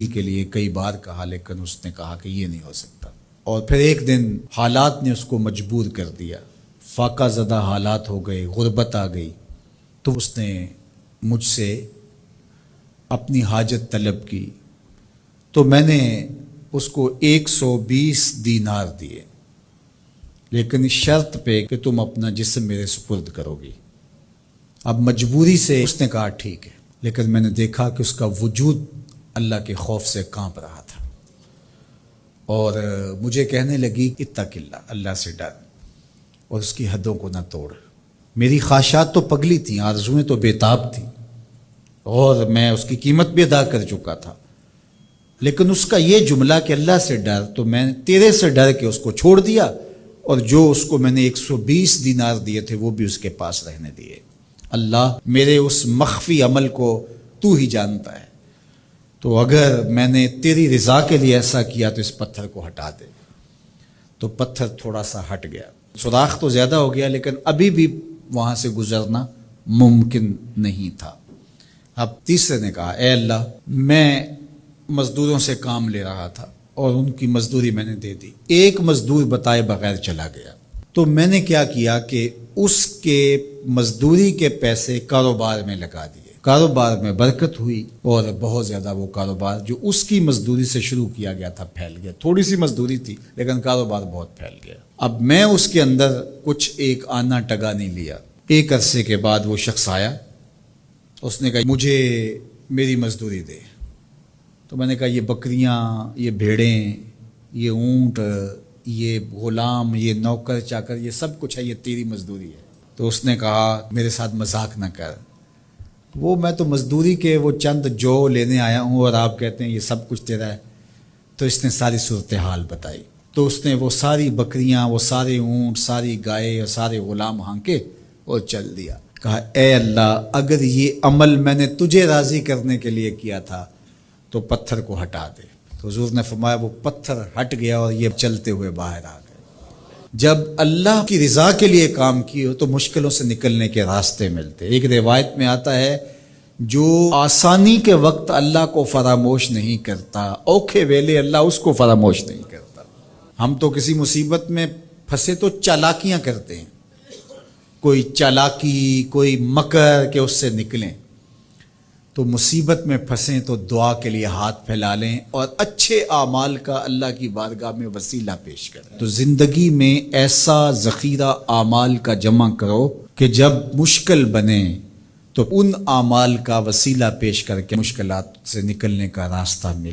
کے لیے کئی بار کہا، لیکن اس نے کہا کہ یہ نہیں ہو سکتا۔ اور پھر ایک دن حالات نے اس کو مجبور کر دیا، فاقہ زدہ حالات ہو گئے، غربت آ گئی، تو اس نے مجھ سے اپنی حاجت طلب کی، تو میں نے اس کو 120 دینار دیے، لیکن شرط پہ کہ تم اپنا جسم میرے سپرد کرو گی۔ اب مجبوری سے اس نے کہا ٹھیک ہے، لیکن میں نے دیکھا کہ اس کا وجود اللہ کے خوف سے کانپ رہا تھا، اور مجھے کہنے لگی اتق اللہ، اللہ سے ڈر اور اس کی حدوں کو نہ توڑ۔ میری خواہشات تو پگلی تھیں، آرزویں تو بے تاب تھیں، اور میں اس کی قیمت بھی ادا کر چکا تھا، لیکن اس کا یہ جملہ کہ اللہ سے ڈر، تو میں نے تیرے سے ڈر کے اس کو چھوڑ دیا، اور جو اس کو میں نے 120 دینار دیے تھے وہ بھی اس کے پاس رہنے دیے۔ اللہ میرے اس مخفی عمل کو تو ہی جانتا ہے، تو اگر میں نے تیری رضا کے لیے ایسا کیا تو اس پتھر کو ہٹا دے۔ تو پتھر تھوڑا سا ہٹ گیا، سوراخ تو زیادہ ہو گیا، لیکن ابھی بھی وہاں سے گزرنا ممکن نہیں تھا۔ اب تیسرے نے کہا اے اللہ، میں مزدوروں سے کام لے رہا تھا اور ان کی مزدوری میں نے دے دی، ایک مزدور بتائے بغیر چلا گیا، تو میں نے کیا کیا کہ اس کے مزدوری کے پیسے کاروبار میں لگا دیے۔ کاروبار میں برکت ہوئی، اور بہت زیادہ وہ کاروبار جو اس کی مزدوری سے شروع کیا گیا تھا پھیل گیا۔ تھوڑی سی مزدوری تھی لیکن کاروبار بہت پھیل گیا۔ اب میں اس کے اندر کچھ ایک آنا ٹگا نہیں لیا۔ ایک عرصے کے بعد وہ شخص آیا، اس نے کہا مجھے میری مزدوری دے۔ تو میں نے کہا یہ بکریاں، یہ بھیڑیں، یہ اونٹ، یہ غلام، یہ نوکر چاکر، یہ سب کچھ ہے، یہ تیری مزدوری ہے۔ تو اس نے کہا میرے ساتھ مذاق نہ کر، میں تو مزدوری کے وہ چند جو لینے آیا ہوں اور آپ کہتے ہیں یہ سب کچھ تیرا ہے۔ تو اس نے ساری صورتحال بتائی، تو اس نے وہ ساری بکریاں، وہ سارے اونٹ، ساری گائے اور سارے غلام ہانکے اور چل دیا۔ کہا اے اللہ، اگر یہ عمل میں نے تجھے راضی کرنے کے لیے کیا تھا تو پتھر کو ہٹا دے۔ تو حضور نے فرمایا وہ پتھر ہٹ گیا اور یہ چلتے ہوئے باہر آ گئے۔ جب اللہ کی رضا کے لیے کام کیے تو مشکلوں سے نکلنے کے راستے ملتے۔ ایک روایت میں آتا ہے جو آسانی کے وقت اللہ کو فراموش نہیں کرتا، اوکھے ویلے اللہ اس کو فراموش نہیں کرتا۔ ہم تو کسی مصیبت میں پھنسے تو چالاکیاں کرتے ہیں، کوئی چالاکی، کوئی مکر کہ اس سے نکلیں۔ تو مصیبت میں پھنسیں تو دعا کے لیے ہاتھ پھیلا لیں اور اچھے اعمال کا اللہ کی بارگاہ میں وسیلہ پیش کریں۔ تو زندگی میں ایسا ذخیرہ اعمال کا جمع کرو کہ جب مشکل بنے تو ان اعمال کا وسیلہ پیش کر کے مشکلات سے نکلنے کا راستہ ملے۔